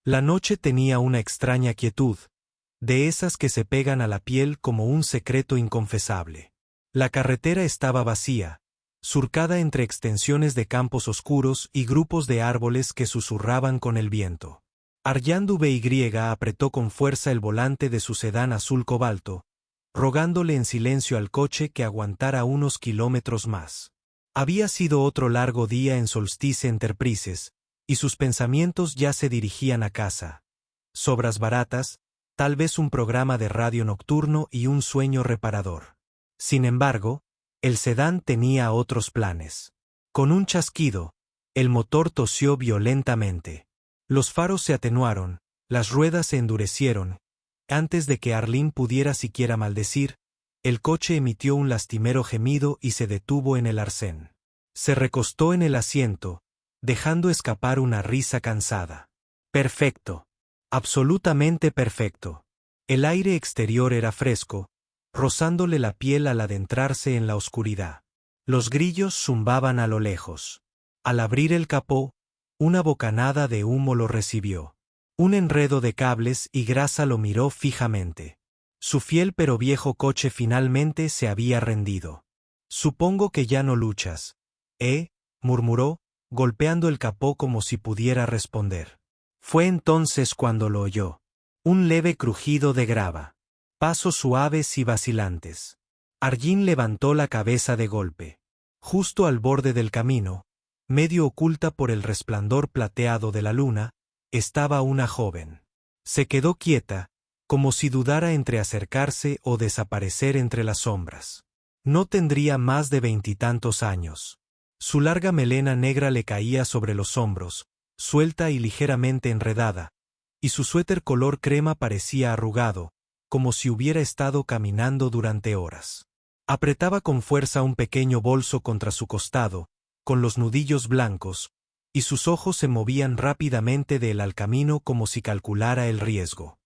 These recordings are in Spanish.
La noche tenía una extraña quietud, de esas que se pegan a la piel como un secreto inconfesable. La carretera estaba vacía, surcada entre extensiones de campos oscuros y grupos de árboles que susurraban con el viento. Arjand Vy apretó con fuerza el volante de su sedán azul cobalto, rogándole en silencio al coche que aguantara unos kilómetros más. Había sido otro largo día en Solstice Enterprises, y sus pensamientos ya se dirigían a casa. Sobras baratas, tal vez un programa de radio nocturno y un sueño reparador. Sin embargo, el sedán tenía otros planes. Con un chasquido, el motor tosió violentamente. Los faros se atenuaron, las ruedas se endurecieron. Antes de que Arlene pudiera siquiera maldecir, el coche emitió un lastimero gemido y se detuvo en el arcén. Se recostó en el asiento, dejando escapar una risa cansada. Perfecto. Absolutamente perfecto. El aire exterior era fresco, rozándole la piel al adentrarse en la oscuridad. Los grillos zumbaban a lo lejos. Al abrir el capó, una bocanada de humo lo recibió. Un enredo de cables y grasa lo miró fijamente. Su fiel pero viejo coche finalmente se había rendido. «Supongo que ya no luchas», murmuró, golpeando el capó como si pudiera responder. Fue entonces cuando lo oyó. Un leve crujido de grava. Pasos suaves y vacilantes. Arjand levantó la cabeza de golpe. Justo al borde del camino, medio oculta por el resplandor plateado de la luna, estaba una joven. Se quedó quieta, como si dudara entre acercarse o desaparecer entre las sombras. No tendría más de 20 años. Su larga melena negra le caía sobre los hombros, suelta y ligeramente enredada, y su suéter color crema parecía arrugado, como si hubiera estado caminando durante horas. Apretaba con fuerza un pequeño bolso contra su costado, con los nudillos blancos, y sus ojos se movían rápidamente de él al camino como si calculara el riesgo.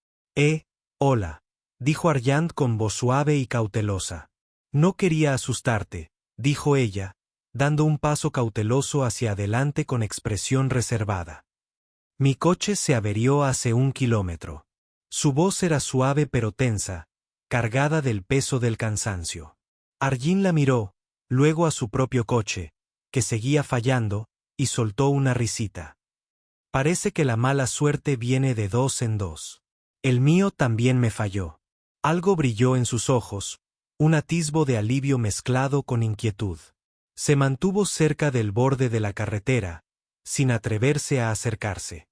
Hola», dijo Arjand con voz suave y cautelosa. «No quería asustarte», dijo ella, dando un paso cauteloso hacia adelante con expresión reservada. «Mi coche se averió hace 1 kilómetro». Su voz era suave pero tensa, cargada del peso del cansancio. Arjand la miró, luego a su propio coche, que seguía fallando, y soltó una risita. «Parece que la mala suerte viene de 2 en 2. El mío también me falló». Algo brilló en sus ojos, un atisbo de alivio mezclado con inquietud. Se mantuvo cerca del borde de la carretera, sin atreverse a acercarse.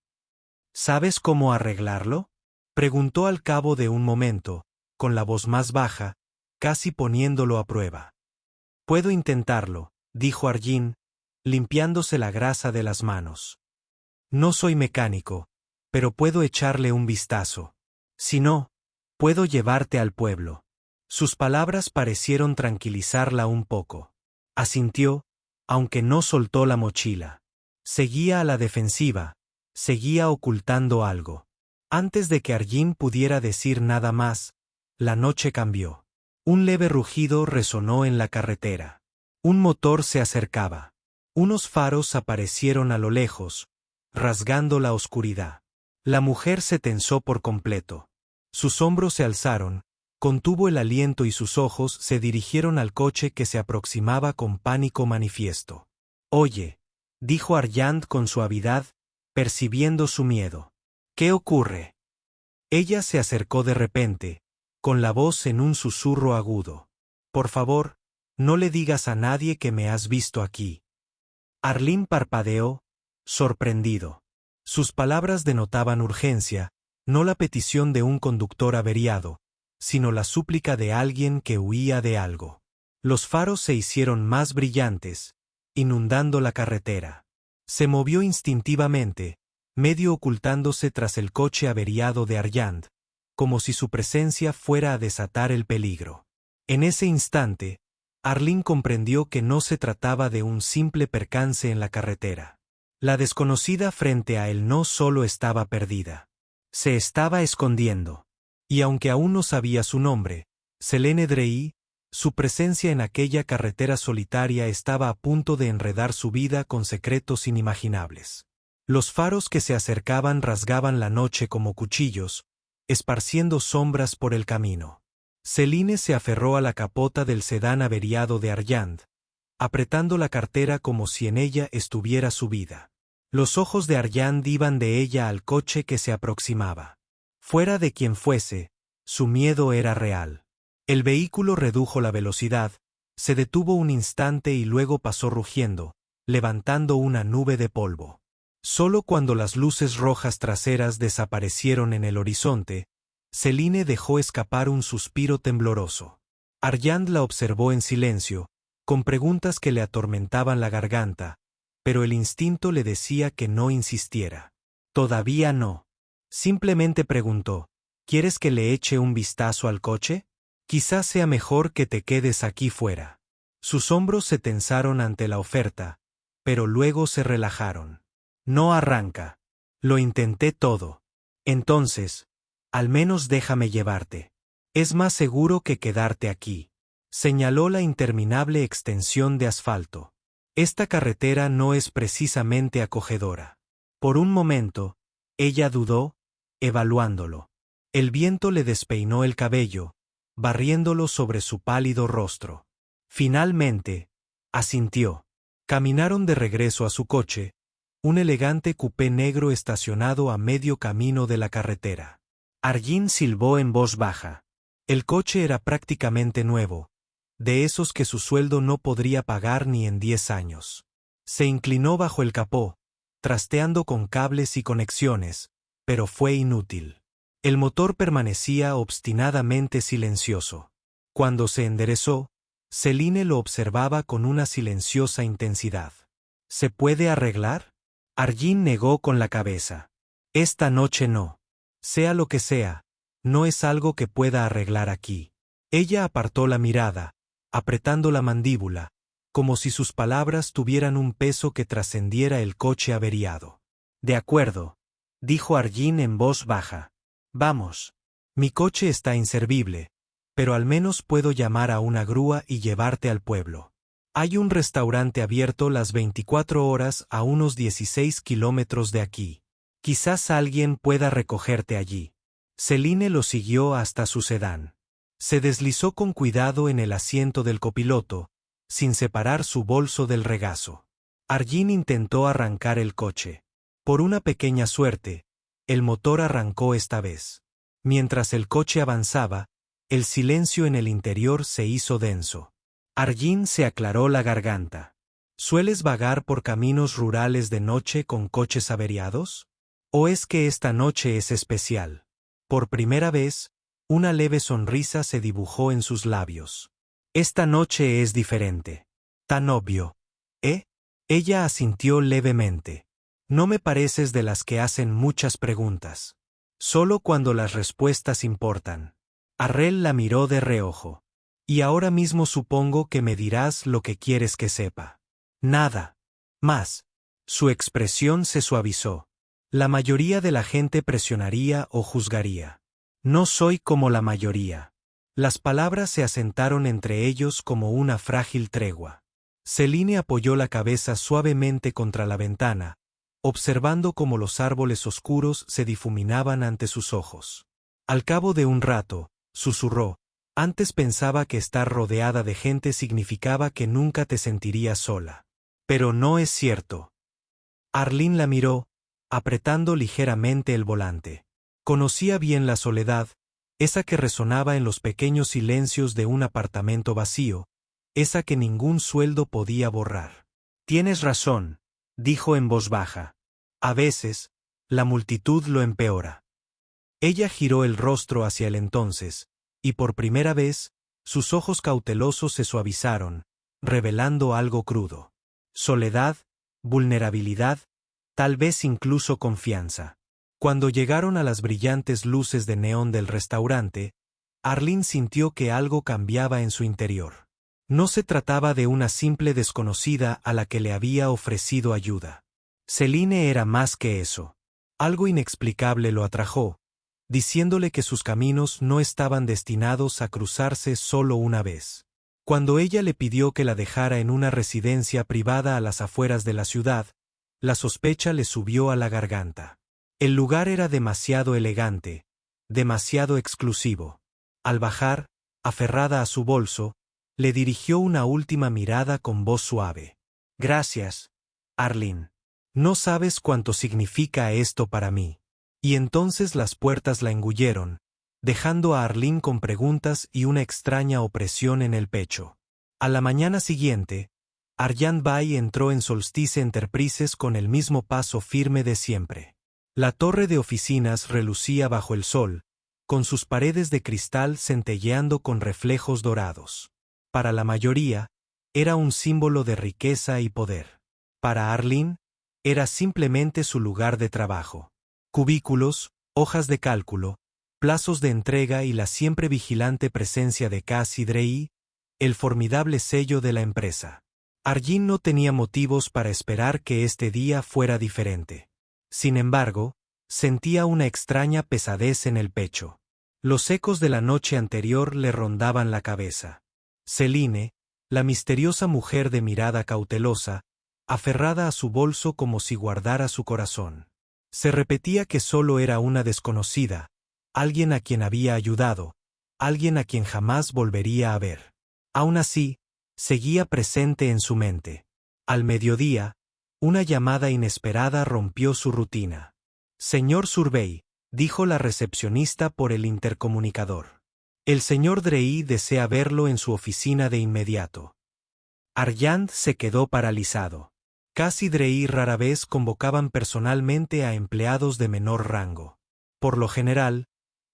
«¿Sabes cómo arreglarlo?», preguntó al cabo de un momento, con la voz más baja, casi poniéndolo a prueba. «Puedo intentarlo», dijo Arjand, limpiándose la grasa de las manos. «No soy mecánico, pero puedo echarle un vistazo. Si no, puedo llevarte al pueblo». Sus palabras parecieron tranquilizarla un poco. Asintió, aunque no soltó la mochila. Seguía a la defensiva, seguía ocultando algo. Antes de que Arjand pudiera decir nada más, la noche cambió. Un leve rugido resonó en la carretera. Un motor se acercaba. Unos faros aparecieron a lo lejos, rasgando la oscuridad. La mujer se tensó por completo. Sus hombros se alzaron, contuvo el aliento y sus ojos se dirigieron al coche que se aproximaba con pánico manifiesto. «Oye», dijo Arjand con suavidad, percibiendo su miedo. «¿Qué ocurre?». Ella se acercó de repente, con la voz en un susurro agudo. «Por favor, no le digas a nadie que me has visto aquí». Arlene parpadeó, sorprendido. Sus palabras denotaban urgencia, no la petición de un conductor averiado, sino la súplica de alguien que huía de algo. Los faros se hicieron más brillantes, inundando la carretera. Se movió instintivamente, medio ocultándose tras el coche averiado de Arjand, como si su presencia fuera a desatar el peligro. En ese instante, Arlene comprendió que no se trataba de un simple percance en la carretera. La desconocida frente a él no solo estaba perdida, se estaba escondiendo. Y aunque aún no sabía su nombre, Selene Drey, su presencia en aquella carretera solitaria estaba a punto de enredar su vida con secretos inimaginables. Los faros que se acercaban rasgaban la noche como cuchillos, esparciendo sombras por el camino. Céline se aferró a la capota del sedán averiado de Argand, apretando la cartera como si en ella estuviera su vida. Los ojos de Argand iban de ella al coche que se aproximaba. Fuera de quien fuese, su miedo era real. El vehículo redujo la velocidad, se detuvo un instante y luego pasó rugiendo, levantando una nube de polvo. Solo cuando las luces rojas traseras desaparecieron en el horizonte, Céline dejó escapar un suspiro tembloroso. Argand la observó en silencio, con preguntas que le atormentaban la garganta, pero el instinto le decía que no insistiera. Todavía no. Simplemente preguntó, ¿quieres que le eche un vistazo al coche? Quizás sea mejor que te quedes aquí fuera. Sus hombros se tensaron ante la oferta, pero luego se relajaron. No arranca. Lo intenté todo. Entonces, al menos déjame llevarte. Es más seguro que quedarte aquí. Señaló la interminable extensión de asfalto. Esta carretera no es precisamente acogedora. Por un momento, ella dudó, evaluándolo. El viento le despeinó el cabello, barriéndolo sobre su pálido rostro. Finalmente, asintió. Caminaron de regreso a su coche, un elegante coupé negro estacionado a medio camino de la carretera. Argand silbó en voz baja. El coche era prácticamente nuevo, de esos que su sueldo no podría pagar ni en 10 años. Se inclinó bajo el capó, trasteando con cables y conexiones, pero fue inútil. El motor permanecía obstinadamente silencioso. Cuando se enderezó, Céline lo observaba con una silenciosa intensidad. ¿Se puede arreglar? Argand negó con la cabeza. Esta noche no. Sea lo que sea, no es algo que pueda arreglar aquí. Ella apartó la mirada, apretando la mandíbula, como si sus palabras tuvieran un peso que trascendiera el coche averiado. De acuerdo, dijo Argand en voz baja. Vamos. Mi coche está inservible, pero al menos puedo llamar a una grúa y llevarte al pueblo. Hay un restaurante abierto las 24 horas a unos 16 kilómetros de aquí. Quizás alguien pueda recogerte allí. Céline lo siguió hasta su sedán. Se deslizó con cuidado en el asiento del copiloto, sin separar su bolso del regazo. Argand intentó arrancar el coche. Por una pequeña suerte, el motor arrancó esta vez. Mientras el coche avanzaba, el silencio en el interior se hizo denso. Argand se aclaró la garganta. ¿Sueles vagar por caminos rurales de noche con coches averiados? ¿O es que esta noche es especial? Por primera vez, una leve sonrisa se dibujó en sus labios. Esta noche es diferente. Tan obvio, ¿eh? Ella asintió levemente. No me pareces de las que hacen muchas preguntas. Solo cuando las respuestas importan. Arrel la miró de reojo. Y ahora mismo supongo que me dirás lo que quieres que sepa. Nada. Más. Su expresión se suavizó. La mayoría de la gente presionaría o juzgaría. No soy como la mayoría. Las palabras se asentaron entre ellos como una frágil tregua. Céline apoyó la cabeza suavemente contra la ventana, observando cómo los árboles oscuros se difuminaban ante sus ojos. Al cabo de un rato, susurró, antes pensaba que estar rodeada de gente significaba que nunca te sentirías sola. Pero no es cierto. Arlene la miró, apretando ligeramente el volante. Conocía bien la soledad, esa que resonaba en los pequeños silencios de un apartamento vacío, esa que ningún sueldo podía borrar. Tienes razón, dijo en voz baja. A veces, la multitud lo empeora. Ella giró el rostro hacia él entonces, y por primera vez, sus ojos cautelosos se suavizaron, revelando algo crudo. Soledad, vulnerabilidad, tal vez incluso confianza. Cuando llegaron a las brillantes luces de neón del restaurante, Arlene sintió que algo cambiaba en su interior. No se trataba de una simple desconocida a la que le había ofrecido ayuda. Céline era más que eso. Algo inexplicable lo atrajo, diciéndole que sus caminos no estaban destinados a cruzarse solo una vez. Cuando ella le pidió que la dejara en una residencia privada a las afueras de la ciudad, la sospecha le subió a la garganta. El lugar era demasiado elegante, demasiado exclusivo. Al bajar, aferrada a su bolso, le dirigió una última mirada con voz suave. Gracias, Arlene. No sabes cuánto significa esto para mí. Y entonces las puertas la engulleron, dejando a Arlene con preguntas y una extraña opresión en el pecho. A la mañana siguiente, Arjand Bai entró en Solstice Enterprises con el mismo paso firme de siempre. La torre de oficinas relucía bajo el sol, con sus paredes de cristal centelleando con reflejos dorados. Para la mayoría, era un símbolo de riqueza y poder. Para Arlene, era simplemente su lugar de trabajo. Cubículos, hojas de cálculo, plazos de entrega y la siempre vigilante presencia de Cassie Drey, el formidable sello de la empresa. Arjin no tenía motivos para esperar que este día fuera diferente. Sin embargo, sentía una extraña pesadez en el pecho. Los ecos de la noche anterior le rondaban la cabeza. Celine, la misteriosa mujer de mirada cautelosa, aferrada a su bolso como si guardara su corazón. Se repetía que solo era una desconocida, alguien a quien había ayudado, alguien a quien jamás volvería a ver. Aún así, seguía presente en su mente. Al mediodía, una llamada inesperada rompió su rutina. Señor Survey, dijo la recepcionista por el intercomunicador. El señor Drey desea verlo en su oficina de inmediato. Arjand se quedó paralizado. Cassie Drey rara vez convocaban personalmente a empleados de menor rango. Por lo general,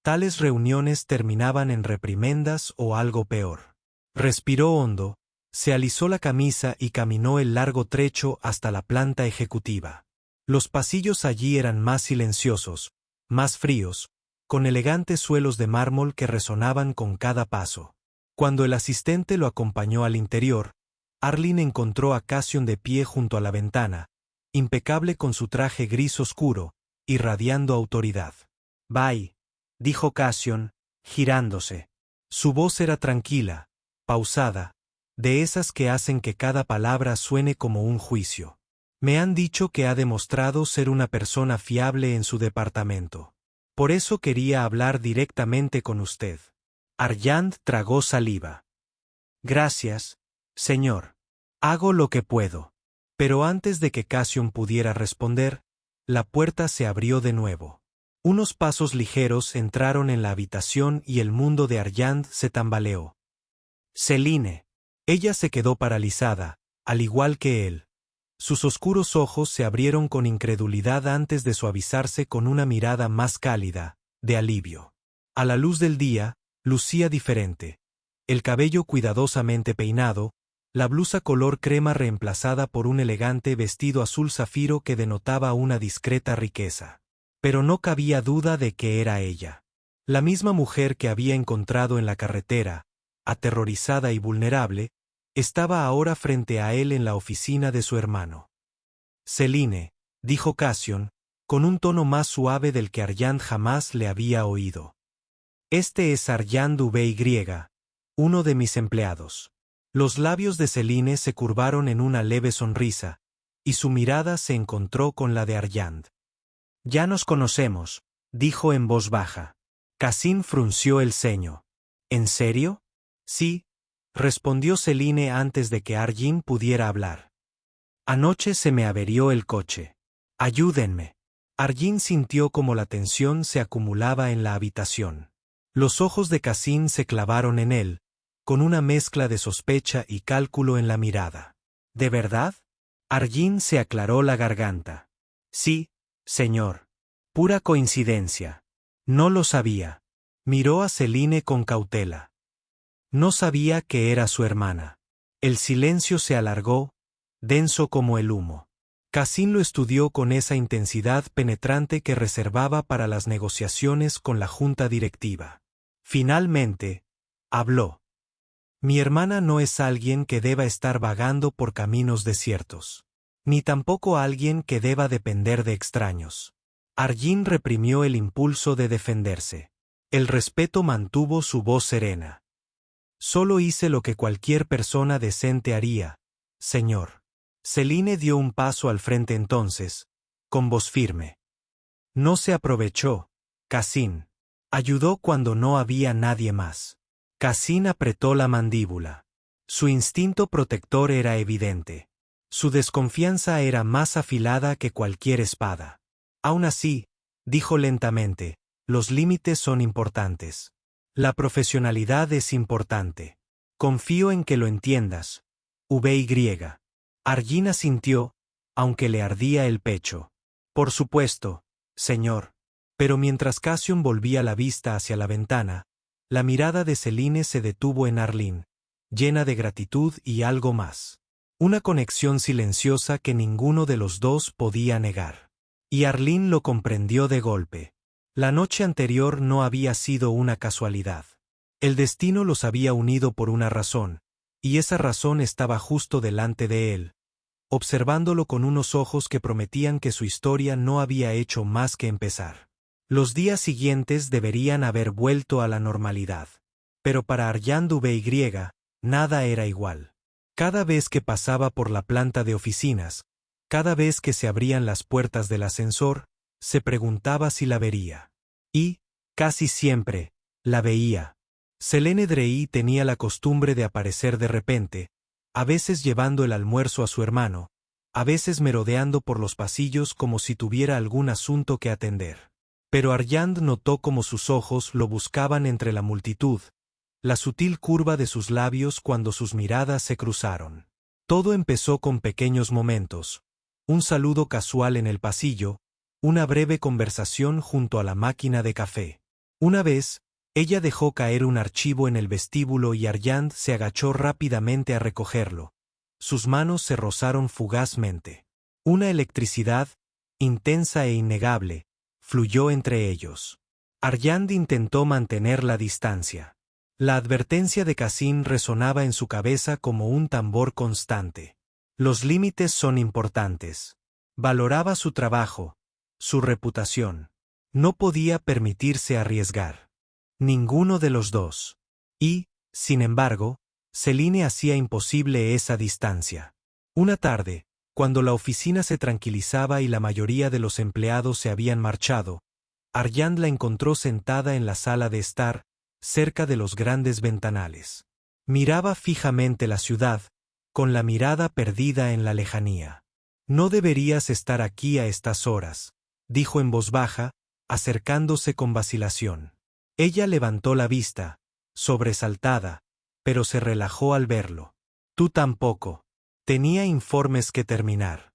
tales reuniones terminaban en reprimendas o algo peor. Respiró hondo, se alisó la camisa y caminó el largo trecho hasta la planta ejecutiva. Los pasillos allí eran más silenciosos, más fríos, con elegantes suelos de mármol que resonaban con cada paso. Cuando el asistente lo acompañó al interior, Arlene encontró a Cassion de pie junto a la ventana, impecable con su traje gris oscuro, irradiando autoridad. «Bye», dijo Cassion, girándose. Su voz era tranquila, pausada, de esas que hacen que cada palabra suene como un juicio. Me han dicho que ha demostrado ser una persona fiable en su departamento. Por eso quería hablar directamente con usted. Arjand tragó saliva. Gracias, señor. Hago lo que puedo. Pero antes de que Cassion pudiera responder, la puerta se abrió de nuevo. Unos pasos ligeros entraron en la habitación y el mundo de Arjand se tambaleó. Celine. Ella se quedó paralizada, al igual que él. Sus oscuros ojos se abrieron con incredulidad antes de suavizarse con una mirada más cálida, de alivio. A la luz del día, lucía diferente. El cabello cuidadosamente peinado, la blusa color crema reemplazada por un elegante vestido azul zafiro que denotaba una discreta riqueza. Pero no cabía duda de que era ella. La misma mujer que había encontrado en la carretera, aterrorizada y vulnerable, estaba ahora frente a él en la oficina de su hermano. Celine, dijo Cassion, con un tono más suave del que Arjand jamás le había oído. Este es Arjand Vy, uno de mis empleados. Los labios de Celine se curvaron en una leve sonrisa, y su mirada se encontró con la de Arjand. Ya nos conocemos, dijo en voz baja. Cassim frunció el ceño. ¿En serio? Sí, respondió Celine antes de que Arjand pudiera hablar. Anoche se me averió el coche. Ayúdenme. Arjand sintió como la tensión se acumulaba en la habitación. Los ojos de Cassim se clavaron en él, con una mezcla de sospecha y cálculo en la mirada. ¿De verdad? Arjand se aclaró la garganta. Sí, señor. Pura coincidencia. No lo sabía. Miró a Celine con cautela. No sabía que era su hermana. El silencio se alargó, denso como el humo. Cassim lo estudió con esa intensidad penetrante que reservaba para las negociaciones con la junta directiva. Finalmente, habló. Mi hermana no es alguien que deba estar vagando por caminos desiertos. Ni tampoco alguien que deba depender de extraños. Arjand reprimió el impulso de defenderse. El respeto mantuvo su voz serena. Solo hice lo que cualquier persona decente haría, señor. Céline dio un paso al frente entonces, con voz firme. No se aprovechó, Cassin. Ayudó cuando no había nadie más. Cassin apretó la mandíbula. Su instinto protector era evidente. Su desconfianza era más afilada que cualquier espada. Aún así, dijo lentamente, los límites son importantes. La profesionalidad es importante. Confío en que lo entiendas. VY. Argina sintió, aunque le ardía el pecho. Por supuesto, señor. Pero mientras Cassian volvía la vista hacia la ventana, la mirada de Céline se detuvo en Arline, llena de gratitud y algo más. Una conexión silenciosa que ninguno de los dos podía negar. Y Arline lo comprendió de golpe. La noche anterior no había sido una casualidad. El destino los había unido por una razón, y esa razón estaba justo delante de él, observándolo con unos ojos que prometían que su historia no había hecho más que empezar. Los días siguientes deberían haber vuelto a la normalidad. Pero para Arjand VY, nada era igual. Cada vez que pasaba por la planta de oficinas, cada vez que se abrían las puertas del ascensor, se preguntaba si la vería. Y, casi siempre, la veía. Selene Drey tenía la costumbre de aparecer de repente, a veces llevando el almuerzo a su hermano, a veces merodeando por los pasillos como si tuviera algún asunto que atender. Pero Arjand notó cómo sus ojos lo buscaban entre la multitud, la sutil curva de sus labios cuando sus miradas se cruzaron. Todo empezó con pequeños momentos, un saludo casual en el pasillo, una breve conversación junto a la máquina de café. Una vez, ella dejó caer un archivo en el vestíbulo y Arjand se agachó rápidamente a recogerlo. Sus manos se rozaron fugazmente. Una electricidad, intensa e innegable, fluyó entre ellos. Arjand intentó mantener la distancia. La advertencia de Cassin resonaba en su cabeza como un tambor constante. Los límites son importantes. Valoraba su trabajo, su reputación. No podía permitirse arriesgar. Ninguno de los dos. Y, sin embargo, Céline hacía imposible esa distancia. Una tarde, cuando la oficina se tranquilizaba y la mayoría de los empleados se habían marchado, Arjand la encontró sentada en la sala de estar, cerca de los grandes ventanales. Miraba fijamente la ciudad, con la mirada perdida en la lejanía. No deberías estar aquí a estas horas, dijo en voz baja, acercándose con vacilación. Ella levantó la vista, sobresaltada, pero se relajó al verlo. Tú tampoco. Tenía informes que terminar.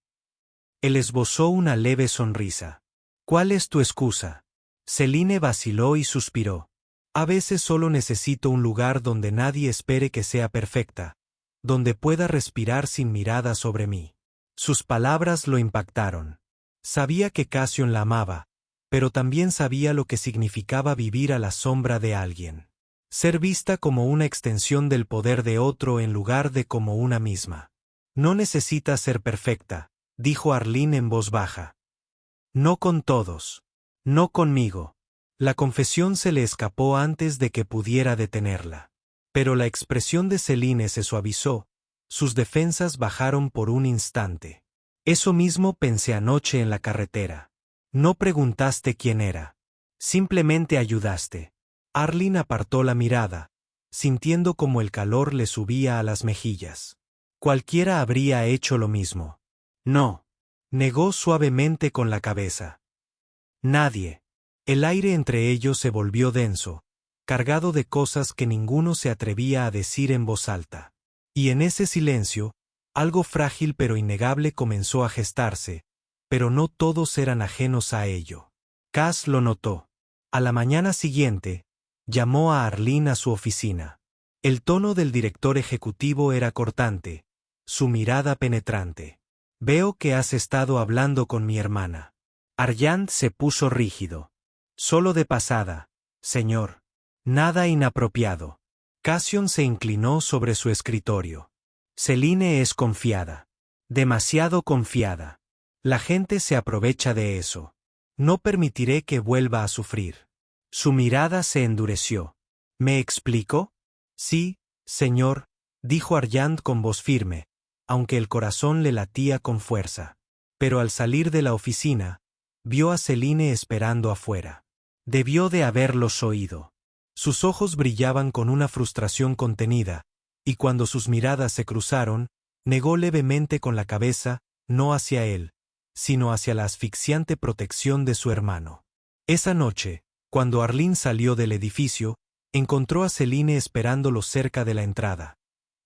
Él esbozó una leve sonrisa. ¿Cuál es tu excusa? Céline vaciló y suspiró. A veces solo necesito un lugar donde nadie espere que sea perfecta, donde pueda respirar sin mirada sobre mí. Sus palabras lo impactaron. Sabía que Cassian la amaba, pero también sabía lo que significaba vivir a la sombra de alguien. Ser vista como una extensión del poder de otro en lugar de como una misma. No necesitas ser perfecta, dijo Arline en voz baja. No con todos. No conmigo. La confesión se le escapó antes de que pudiera detenerla. Pero la expresión de Céline se suavizó, sus defensas bajaron por un instante. Eso mismo pensé anoche en la carretera. No preguntaste quién era. Simplemente ayudaste. Arline apartó la mirada, sintiendo como el calor le subía a las mejillas. Cualquiera habría hecho lo mismo. No. Negó suavemente con la cabeza. Nadie. El aire entre ellos se volvió denso, cargado de cosas que ninguno se atrevía a decir en voz alta. Y en ese silencio, algo frágil pero innegable comenzó a gestarse, pero no todos eran ajenos a ello. Cass lo notó. A la mañana siguiente, llamó a Arline a su oficina. El tono del director ejecutivo era cortante, su mirada penetrante. Veo que has estado hablando con mi hermana. Arjand se puso rígido. Solo de pasada, señor. Nada inapropiado. Cassian se inclinó sobre su escritorio. Céline es confiada. Demasiado confiada. La gente se aprovecha de eso. No permitiré que vuelva a sufrir. Su mirada se endureció. ¿Me explico? Sí, señor, dijo Arjand con voz firme, aunque el corazón le latía con fuerza. Pero al salir de la oficina, vio a Céline esperando afuera. Debió de haberlos oído. Sus ojos brillaban con una frustración contenida, y cuando sus miradas se cruzaron, negó levemente con la cabeza, no hacia él, sino hacia la asfixiante protección de su hermano. Esa noche, cuando Arline salió del edificio, encontró a Céline esperándolo cerca de la entrada.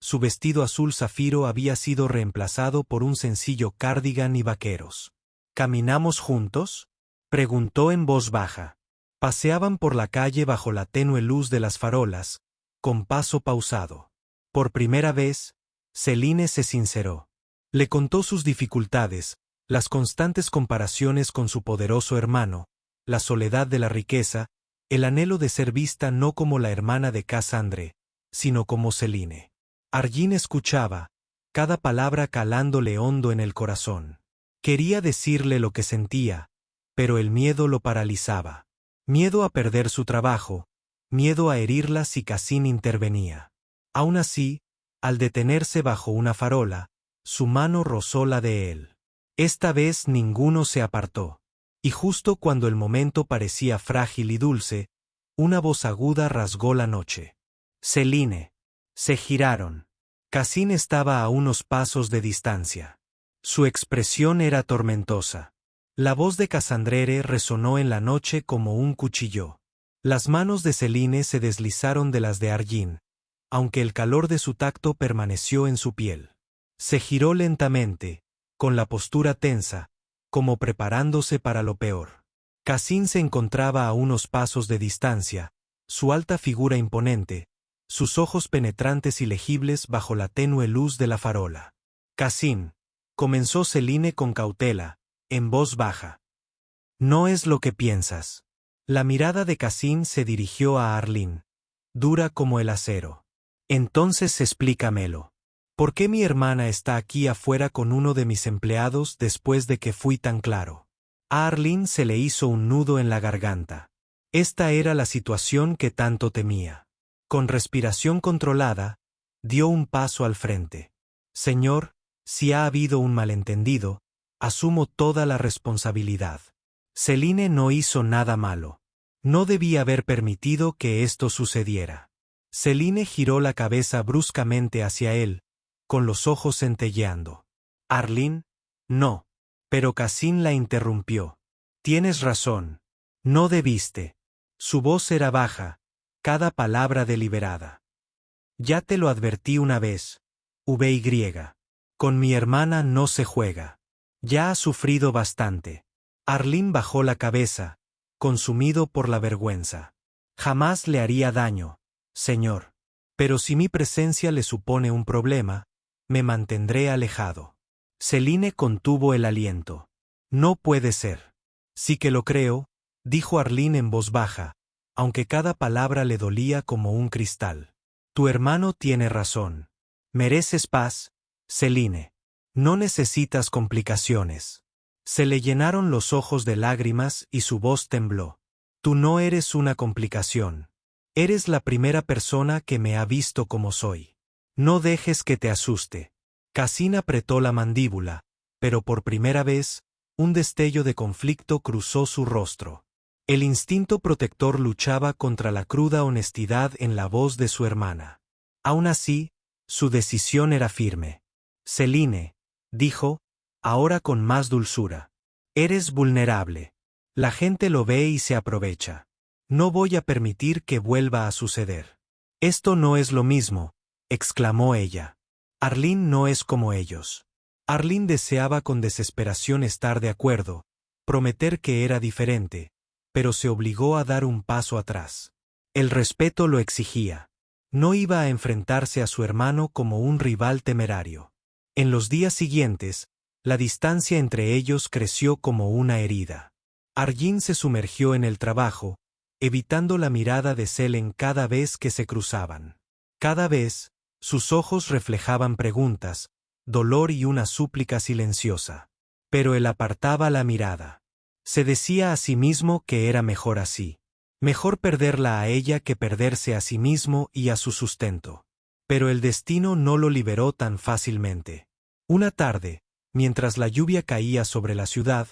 Su vestido azul zafiro había sido reemplazado por un sencillo cardigan y vaqueros. ¿Caminamos juntos?, preguntó en voz baja. Paseaban por la calle bajo la tenue luz de las farolas, con paso pausado. Por primera vez, Céline se sinceró. Le contó sus dificultades, las constantes comparaciones con su poderoso hermano, la soledad de la riqueza, el anhelo de ser vista no como la hermana de Cassandre, sino como Céline. Arline escuchaba, cada palabra calándole hondo en el corazón. Quería decirle lo que sentía, pero el miedo lo paralizaba. Miedo a perder su trabajo, miedo a herirla si Cassin intervenía. Aún así, al detenerse bajo una farola, su mano rozó la de él. Esta vez ninguno se apartó. Y justo cuando el momento parecía frágil y dulce, una voz aguda rasgó la noche. Céline. Se giraron. Cassin estaba a unos pasos de distancia. Su expresión era tormentosa. La voz de Cassandre resonó en la noche como un cuchillo. Las manos de Céline se deslizaron de las de Arline, aunque el calor de su tacto permaneció en su piel. Se giró lentamente, con la postura tensa, como preparándose para lo peor. Cassin se encontraba a unos pasos de distancia, su alta figura imponente, sus ojos penetrantes y legibles bajo la tenue luz de la farola. Cassin, comenzó Céline con cautela, en voz baja. No es lo que piensas. La mirada de Cassin se dirigió a Arline, dura como el acero. Entonces explícamelo. ¿Por qué mi hermana está aquí afuera con uno de mis empleados después de que fui tan claro? A Arline se le hizo un nudo en la garganta. Esta era la situación que tanto temía. Con respiración controlada, dio un paso al frente. Señor, si ha habido un malentendido, asumo toda la responsabilidad. Céline no hizo nada malo. No debía haber permitido que esto sucediera. Céline giró la cabeza bruscamente hacia él, con los ojos centelleando. Arline, no. Pero Cassin la interrumpió. Tienes razón. No debiste. Su voz era baja, cada palabra deliberada. Ya te lo advertí una vez, VY. Con mi hermana no se juega. Ya ha sufrido bastante. Arline bajó la cabeza, consumido por la vergüenza. Jamás le haría daño, señor. Pero si mi presencia le supone un problema, me mantendré alejado. Céline contuvo el aliento. No puede ser. Sí que lo creo, dijo Arline en voz baja, aunque cada palabra le dolía como un cristal. Tu hermano tiene razón. Mereces paz, Céline. No necesitas complicaciones. Se le llenaron los ojos de lágrimas y su voz tembló. Tú no eres una complicación. Eres la primera persona que me ha visto como soy. No dejes que te asuste. Cassin apretó la mandíbula, pero por primera vez, un destello de conflicto cruzó su rostro. El instinto protector luchaba contra la cruda honestidad en la voz de su hermana. Aún así, su decisión era firme. Céline, dijo, ahora con más dulzura. Eres vulnerable. La gente lo ve y se aprovecha. No voy a permitir que vuelva a suceder. Esto no es lo mismo, exclamó ella. Arline no es como ellos. Arline deseaba con desesperación estar de acuerdo, prometer que era diferente, pero se obligó a dar un paso atrás. El respeto lo exigía. No iba a enfrentarse a su hermano como un rival temerario. En los días siguientes, la distancia entre ellos creció como una herida. Arline se sumergió en el trabajo, evitando la mirada de Céline cada vez que se cruzaban. Cada vez, sus ojos reflejaban preguntas, dolor y una súplica silenciosa. Pero él apartaba la mirada. Se decía a sí mismo que era mejor así. Mejor perderla a ella que perderse a sí mismo y a su sustento. Pero el destino no lo liberó tan fácilmente. Una tarde, mientras la lluvia caía sobre la ciudad,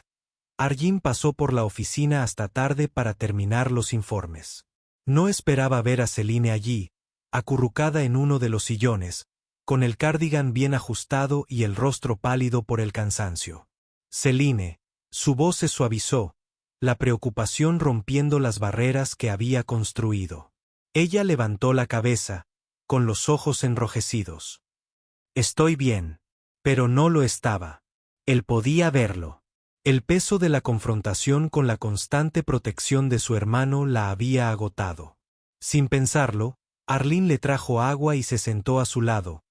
Arjin pasó por la oficina hasta tarde para terminar los informes. No esperaba ver a Celine allí, acurrucada en uno de los sillones, con el cardigan bien ajustado y el rostro pálido por el cansancio. Celine, su voz se suavizó, la preocupación rompiendo las barreras que había construido. Ella levantó la cabeza, con los ojos enrojecidos. Estoy bien. Pero no lo estaba. Él podía verlo. El peso de la confrontación con la constante protección de su hermano la había agotado. Sin pensarlo, Arlene le trajo agua y se sentó a su lado,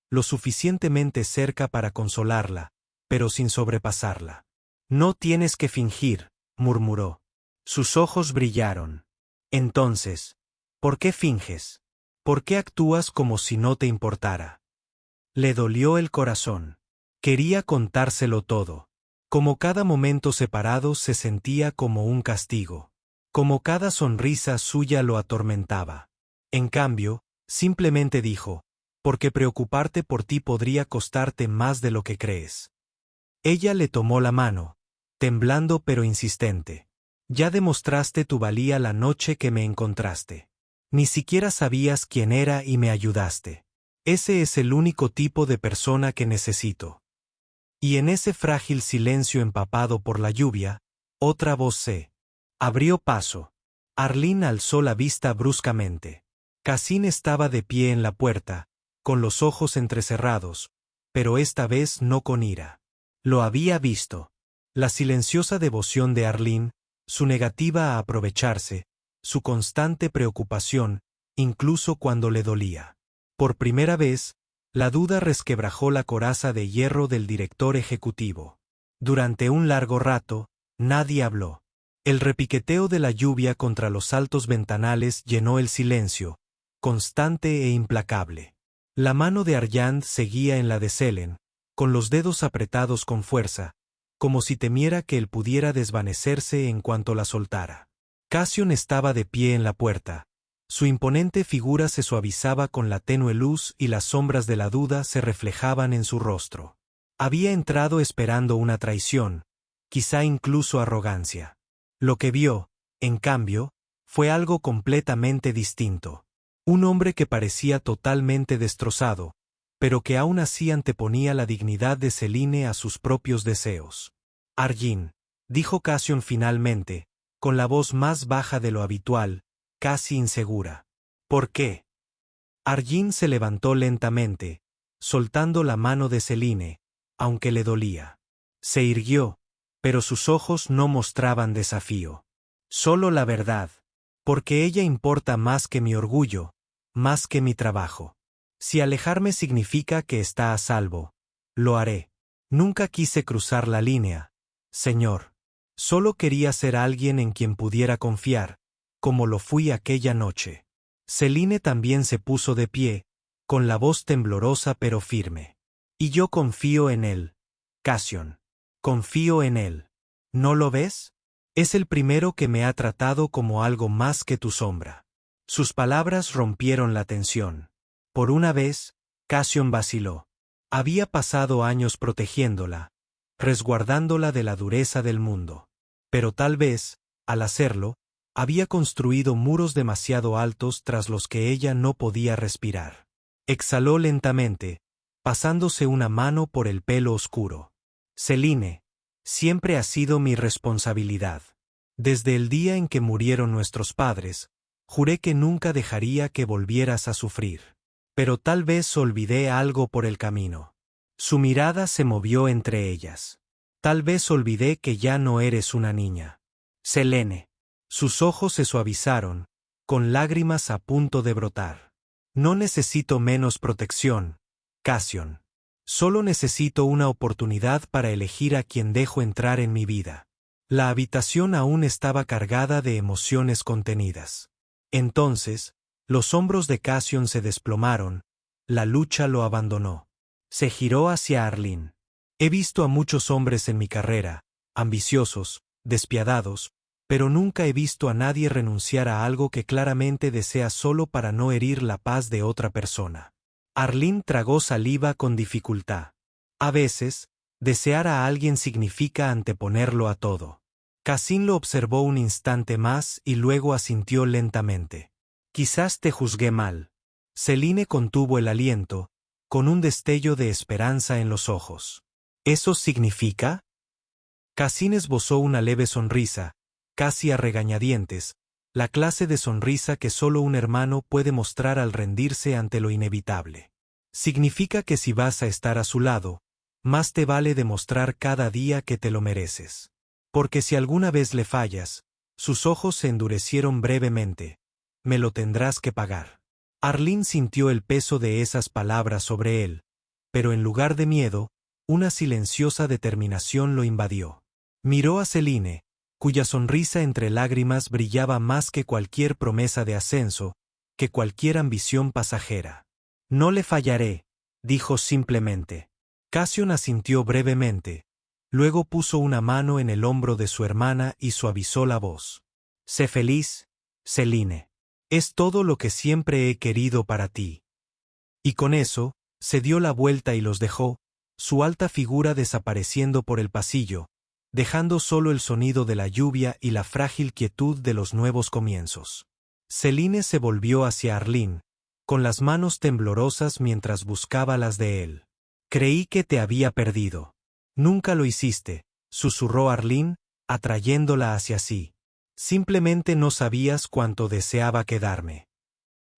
lo suficientemente cerca para consolarla, pero sin sobrepasarla. No tienes que fingir, murmuró. Sus ojos brillaron. Entonces, ¿por qué finges? ¿Por qué actúas como si no te importara? Le dolió el corazón. Quería contárselo todo. Como cada momento separado se sentía como un castigo. Como cada sonrisa suya lo atormentaba. En cambio, simplemente dijo, porque preocuparte por ti podría costarte más de lo que crees. Ella le tomó la mano, temblando pero insistente. Ya demostraste tu valía la noche que me encontraste. Ni siquiera sabías quién era y me ayudaste. Ese es el único tipo de persona que necesito. Y en ese frágil silencio empapado por la lluvia, otra voz se abrió paso. Arlene alzó la vista bruscamente. Cassim estaba de pie en la puerta, con los ojos entrecerrados, pero esta vez no con ira. Lo había visto. La silenciosa devoción de Arlene, su negativa a aprovecharse, su constante preocupación, incluso cuando le dolía. Por primera vez, la duda resquebrajó la coraza de hierro del director ejecutivo. Durante un largo rato, nadie habló. El repiqueteo de la lluvia contra los altos ventanales llenó el silencio, constante e implacable. La mano de Arjand seguía en la de Selene, con los dedos apretados con fuerza, como si temiera que él pudiera desvanecerse en cuanto la soltara. Cassian estaba de pie en la puerta. Su imponente figura se suavizaba con la tenue luz y las sombras de la duda se reflejaban en su rostro. Había entrado esperando una traición, quizá incluso arrogancia. Lo que vio, en cambio, fue algo completamente distinto. Un hombre que parecía totalmente destrozado, pero que aún así anteponía la dignidad de Celine a sus propios deseos. Arjin, dijo Cassian finalmente, con la voz más baja de lo habitual, casi insegura. ¿Por qué? Arjin se levantó lentamente, soltando la mano de Celine, aunque le dolía. Se irguió, pero sus ojos no mostraban desafío. Solo la verdad. Porque ella importa más que mi orgullo, más que mi trabajo. Si alejarme significa que está a salvo, lo haré. Nunca quise cruzar la línea, señor. Solo quería ser alguien en quien pudiera confiar, como lo fui aquella noche. Celine también se puso de pie, con la voz temblorosa pero firme. Y yo confío en él, Cassian. Confío en él. ¿No lo ves? Es el primero que me ha tratado como algo más que tu sombra. Sus palabras rompieron la tensión. Por una vez, Cassian vaciló. Había pasado años protegiéndola, resguardándola de la dureza del mundo. Pero tal vez, al hacerlo, había construido muros demasiado altos tras los que ella no podía respirar. Exhaló lentamente, pasándose una mano por el pelo oscuro. Celine, siempre ha sido mi responsabilidad. Desde el día en que murieron nuestros padres, juré que nunca dejaría que volvieras a sufrir. Pero tal vez olvidé algo por el camino. Su mirada se movió entre ellas. Tal vez olvidé que ya no eres una niña. Selene. Sus ojos se suavizaron, con lágrimas a punto de brotar. No necesito menos protección, Cassian. Solo necesito una oportunidad para elegir a quien dejo entrar en mi vida. La habitación aún estaba cargada de emociones contenidas. Entonces, los hombros de Cassian se desplomaron, la lucha lo abandonó. Se giró hacia Arlene. He visto a muchos hombres en mi carrera, ambiciosos, despiadados, pero nunca he visto a nadie renunciar a algo que claramente desea solo para no herir la paz de otra persona. Arlene tragó saliva con dificultad. A veces, desear a alguien significa anteponerlo a todo. Cassim lo observó un instante más y luego asintió lentamente. Quizás te juzgué mal. Céline contuvo el aliento, con un destello de esperanza en los ojos. ¿Eso significa? Cassim esbozó una leve sonrisa, casi a regañadientes, la clase de sonrisa que solo un hermano puede mostrar al rendirse ante lo inevitable. Significa que si vas a estar a su lado, más te vale demostrar cada día que te lo mereces. Porque si alguna vez le fallas, sus ojos se endurecieron brevemente, me lo tendrás que pagar. Arline sintió el peso de esas palabras sobre él, pero en lugar de miedo, una silenciosa determinación lo invadió. Miró a Céline, cuya sonrisa entre lágrimas brillaba más que cualquier promesa de ascenso, que cualquier ambición pasajera. No le fallaré, dijo simplemente. Cassian asintió brevemente, luego puso una mano en el hombro de su hermana y suavizó la voz. Sé feliz, Céline. Es todo lo que siempre he querido para ti. Y con eso, se dio la vuelta y los dejó, su alta figura desapareciendo por el pasillo, dejando solo el sonido de la lluvia y la frágil quietud de los nuevos comienzos. Céline se volvió hacia Arline, con las manos temblorosas mientras buscaba las de él. Creí que te había perdido. Nunca lo hiciste, susurró Arline, atrayéndola hacia sí. Simplemente no sabías cuánto deseaba quedarme.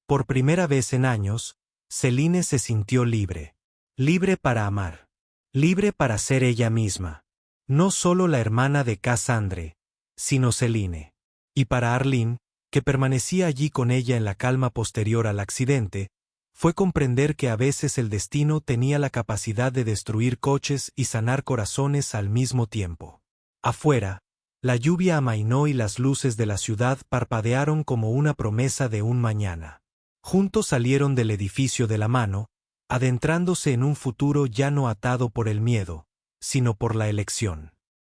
Por primera vez en años, Céline se sintió libre. Libre para amar. Libre para ser ella misma. No solo la hermana de Cassandre, sino Céline. Y para Arline, que permanecía allí con ella en la calma posterior al accidente, fue comprender que a veces el destino tenía la capacidad de destruir coches y sanar corazones al mismo tiempo. Afuera, la lluvia amainó y las luces de la ciudad parpadearon como una promesa de un mañana. Juntos salieron del edificio de la mano, adentrándose en un futuro ya no atado por el miedo, sino por la elección.